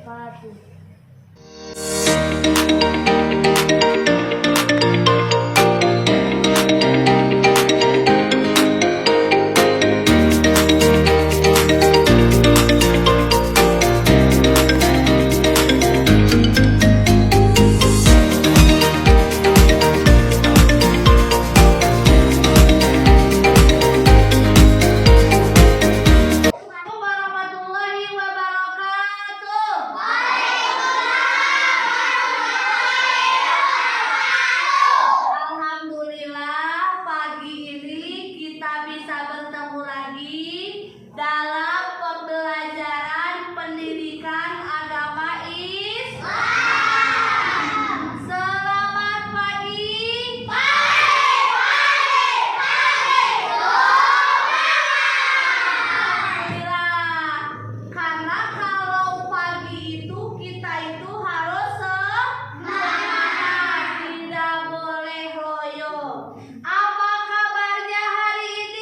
wabarakatuh. Dalam pembelajaran pendidikan agama Islam. Selamat pagi. Karena kalau pagi itu kita itu harus semangat, tidak boleh loyo. Apa kabarnya hari ini?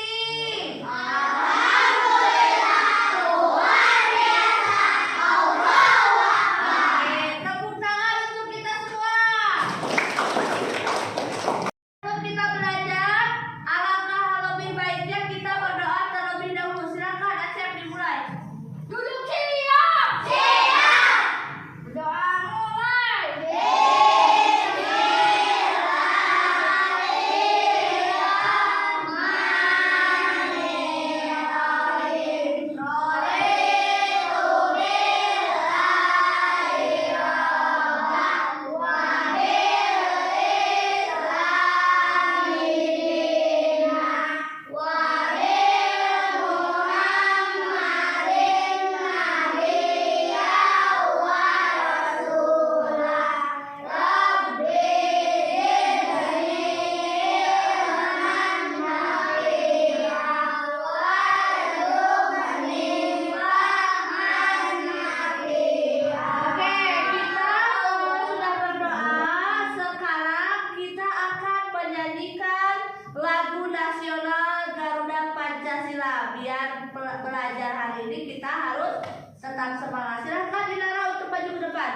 Lagu nasional Garuda Pancasila. Biar belajar hari ini kita harus tetap semangat. Silahkan Dinara untuk maju ke depan.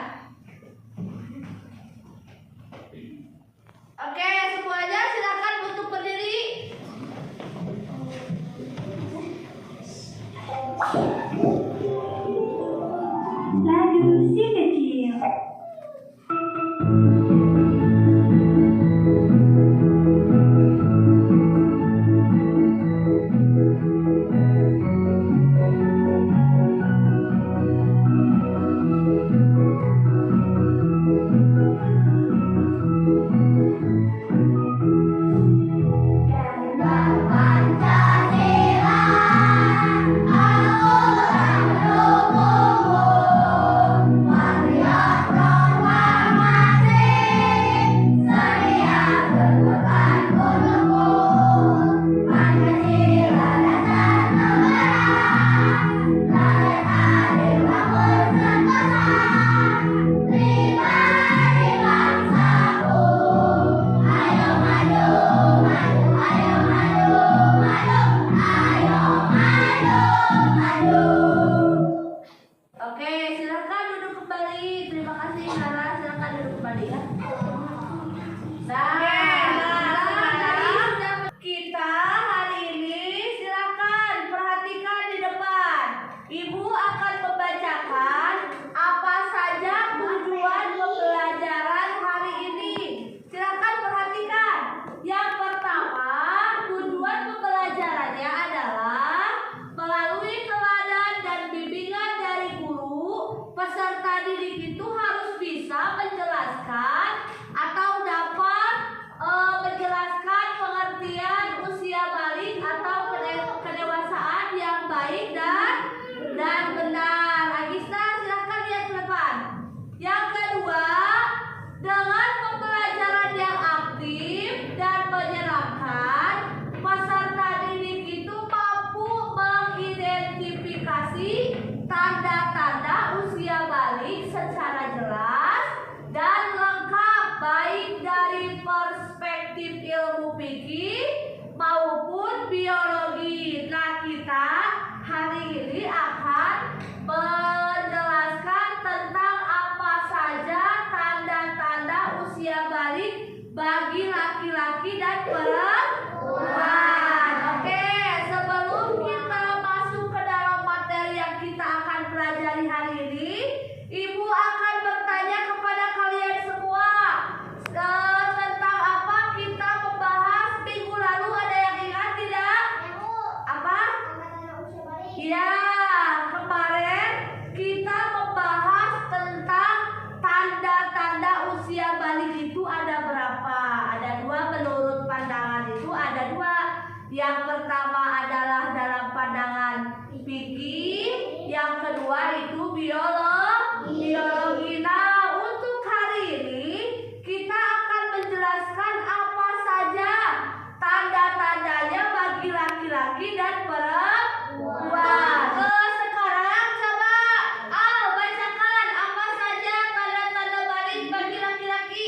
Oke, semuanya silahkan untuk berdiri. Lagu si kecil. Kita hari ini silakan perhatikan di depan. Ibu akan membacakan apa saja tujuan pembelajaran hari ini. Silakan perhatikan. Yang pertama, tujuan pembelajarannya adalah melalui teladan dan bimbingan dari guru, peserta didik itu harus bisa menjelaskan Yang pertama adalah dalam pandangan fikih, yang kedua itu biologi. Nah, untuk hari ini kita akan menjelaskan apa saja tanda-tandanya bagi laki-laki dan perempuan. Sekarang coba bacakan apa saja tanda-tanda balik bagi laki-laki.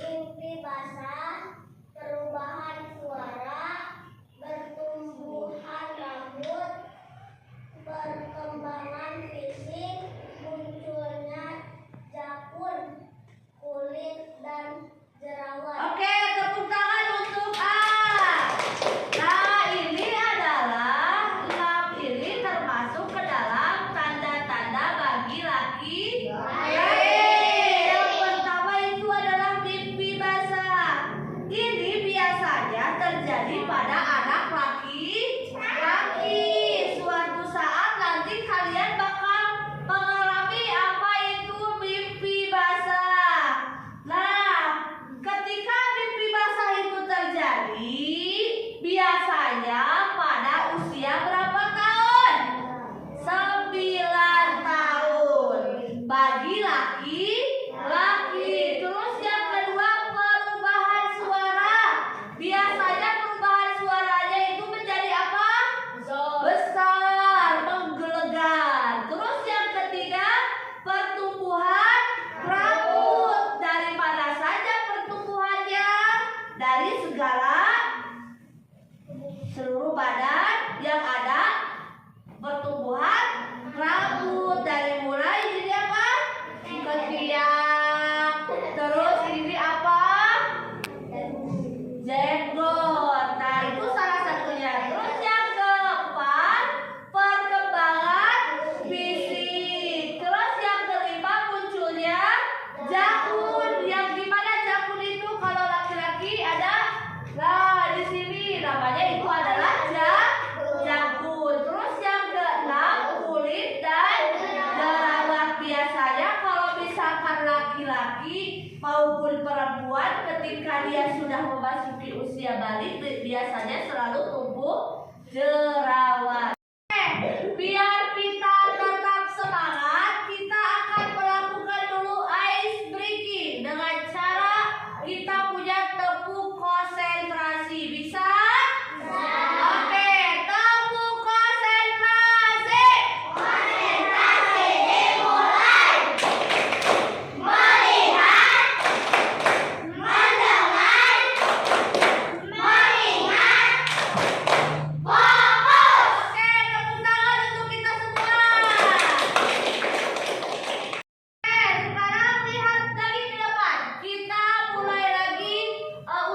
Mimpi basah, perubahan suara, bertumbuhan rambut, perkembangan fisik, munculnya jakun, kulit, dan jerawat. Oke, tepuk tangan untuk A. Nah, ini adalah 6 ini termasuk ke dalam tanda-tanda bagi laki-laki. Yang pertama itu adalah mimpi basah. Ini biasanya terjadi pada anak laki-laki. Suatu saat nanti kalian bakal mengalami apa itu mimpi basah. Nah, ketika mimpi basah itu terjadi, biasanya pada usia berapa tahun? 9 tahun bagi laki-laki. Terus yang kedua, perubahan suara. Biasanya perubahan suaranya itu menjadi apa? Besar, menggelegar. Terus yang ketiga, pertumbuhan rambut. Dari mana saja pertumbuhannya? Dari segala seluruh badan yang ada pertumbuhan rambut. Dari mulai jadi apa? Ketiak. Terus ini apa? Jenggot. Nah, itu salah satunya. Terus yang keempat, perkembangan fisik. Terus yang kelima, munculnya jakun. Yang dimana jakun itu kalau laki-laki ada? Nah, di sini namanya itu adalah jakun. Terus yang keenam, kulit dan jerawat. Biasanya kalau misalkan laki-laki maupun perempuan ketika dia sudah memasuki usia balik biasanya selalu tumbuh jerawat. Biar kita tetap semangat, kita akan melakukan dulu ice breaking dengan cara kita punya tepuk konsentrasi. Bisa? Oke, tepuk konsentrasi. Konsentrasi dimulai. Melihat, mendengar, mengingat, fokus. Oke, tepuk tangan untuk kita semua. Sekarang lihat lagi ke depan. Kita mulai lagi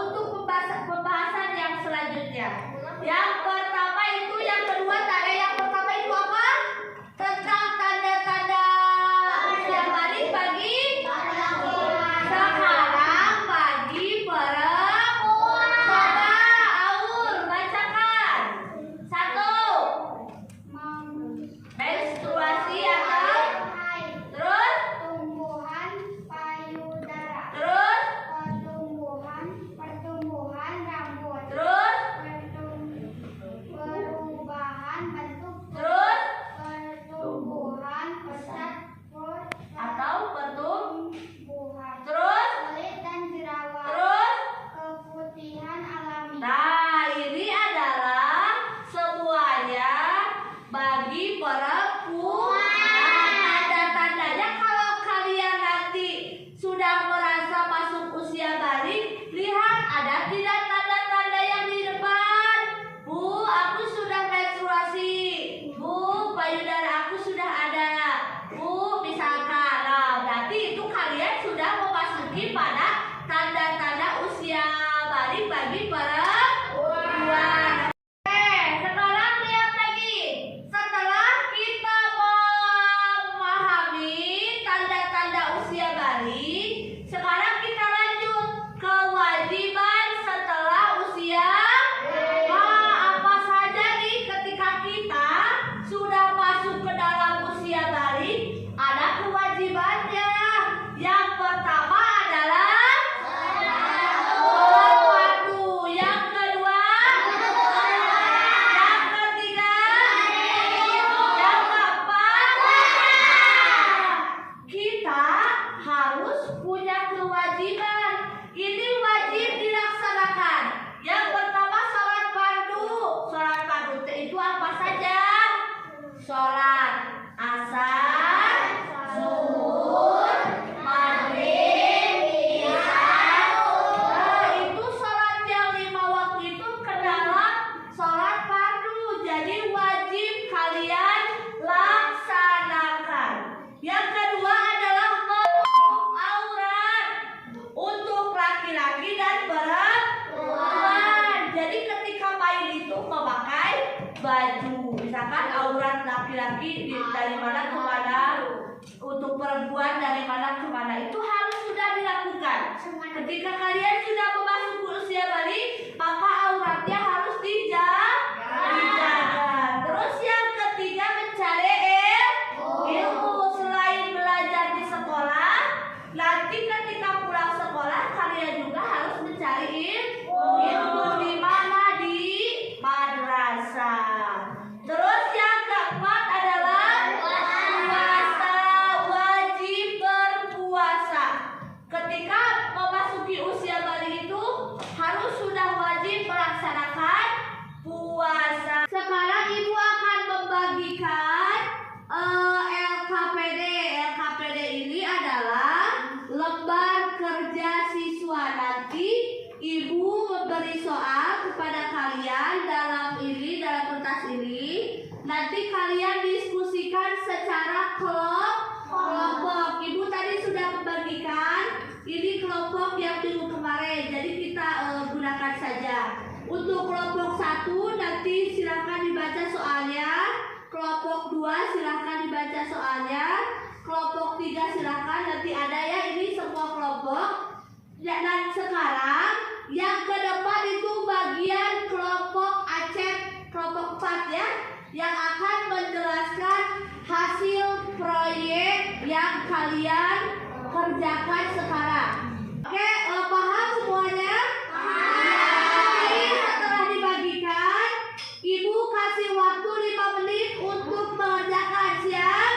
untuk pembahasan yang selanjutnya. Yang pertama itu, yang kedua tanda yang pertama itu apa? Tentang tanda-tanda usia balik bagi sekarang bagi perempuan. Coba Aur bacakan. 1. Menstruasi atau terus Tumbuhan payudara, terus pertumbuhan rambut, terus sholat asar, zuhur, maghrib, isya. Itu sholat yang 5 waktu itu ke dalam sholat fardu. Jadi wajib kalian laksanakan. Yang kedua adalah menutup aurat untuk laki-laki dan perempuan. Jadi ketika main itu memakai baju, misalkan aurat laki-laki dari mana ke mana, untuk perempuan dari mana ke mana, itu harus sudah dilakukan. Ketika kalian sudah memasuki usia balik, maka auratnya harus dijaga. Terus yang ketiga mencari ilmu. Selain belajar di sekolah, nanti ketika pulang sekolah kalian juga harus mencari ilmu. Di mana? Di madrasah. Terus yang keempat adalah puasa, wajib berpuasa. Ketika memasuki usia balik itu harus sudah wajib melaksanakan puasa. Sekarang ibu akan membagikan LKPD. LKPD ini adalah lembar kerja siswa. Nanti ibu memberi soal kepada kalian dalam kertas ini. Nanti kalian diskusikan secara kelompok. Ibu tadi sudah membagikan ini kelompok yang minggu kemarin. Jadi kita gunakan saja. Untuk kelompok 1 nanti silakan dibaca soalnya. Kelompok 2 silakan dibaca soalnya. Kelompok 3 silakan, nanti ada ya ini semua kelompok. Ya, dan sekarang yang ke depan itu bagian kelompok Aceh kelompok 4 ya, yang akan menjelaskan hasil proyek yang kalian kerjakan sekarang. Oke, paham semuanya? Nanti setelah dibagikan, ibu kasih waktu 5 menit untuk mengerjakan. Siap?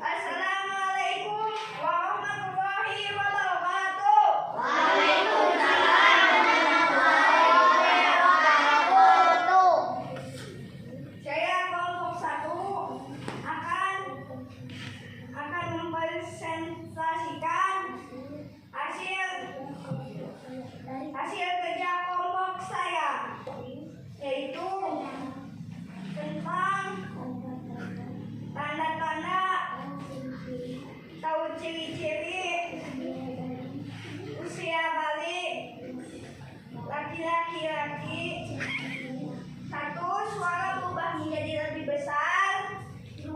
Assalamualaikum warahmatullahi wabarakatuh. Waalaikumsalam warahmatullahi wabarakatuh. Saya kelompok 1 akan mempresentasikan hasil kerja kelompok saya, yaitu tentang tanda-tanda tahu ciri-ciri usia balik laki-laki. 1. Suara berubah menjadi lebih besar. 2.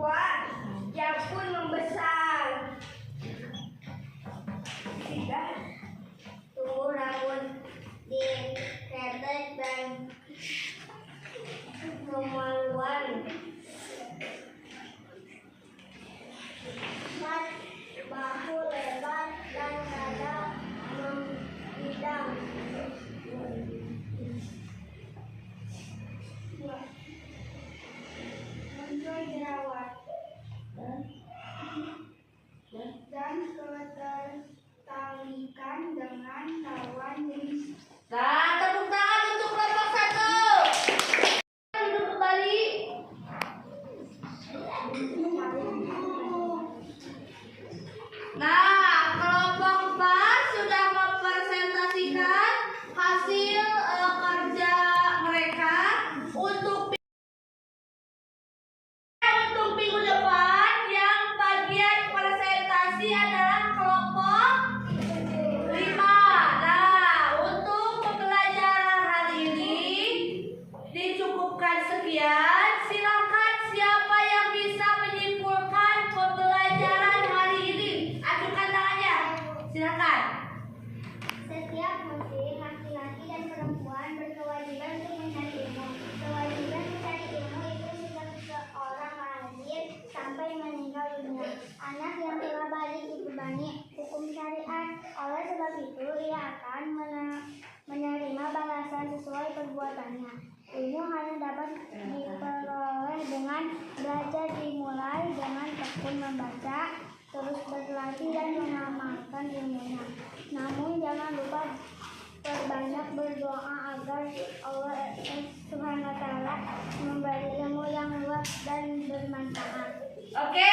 Dia pun membesar. 3. Tumbuh rambut di ketek dan kemaluan. 4. Bahu lebar dan dada membidang. 2. Muncul jerawat dan ketertarikan dengan lawan jenis. Nah, tepuk tangan untuk kelompok 1. Duduk kembali. Nah, kelompok 4 sudah akan menerima balasan sesuai perbuatannya. Ilmu hanya dapat diperoleh dengan belajar, dimulai dengan tekun membaca, terus berlatih dan mengamalkan ilmunya. Namun jangan lupa perbanyak berdoa agar Allah Subhanahu wa taala memberi ilmu yang luas dan bermanfaat. Oke,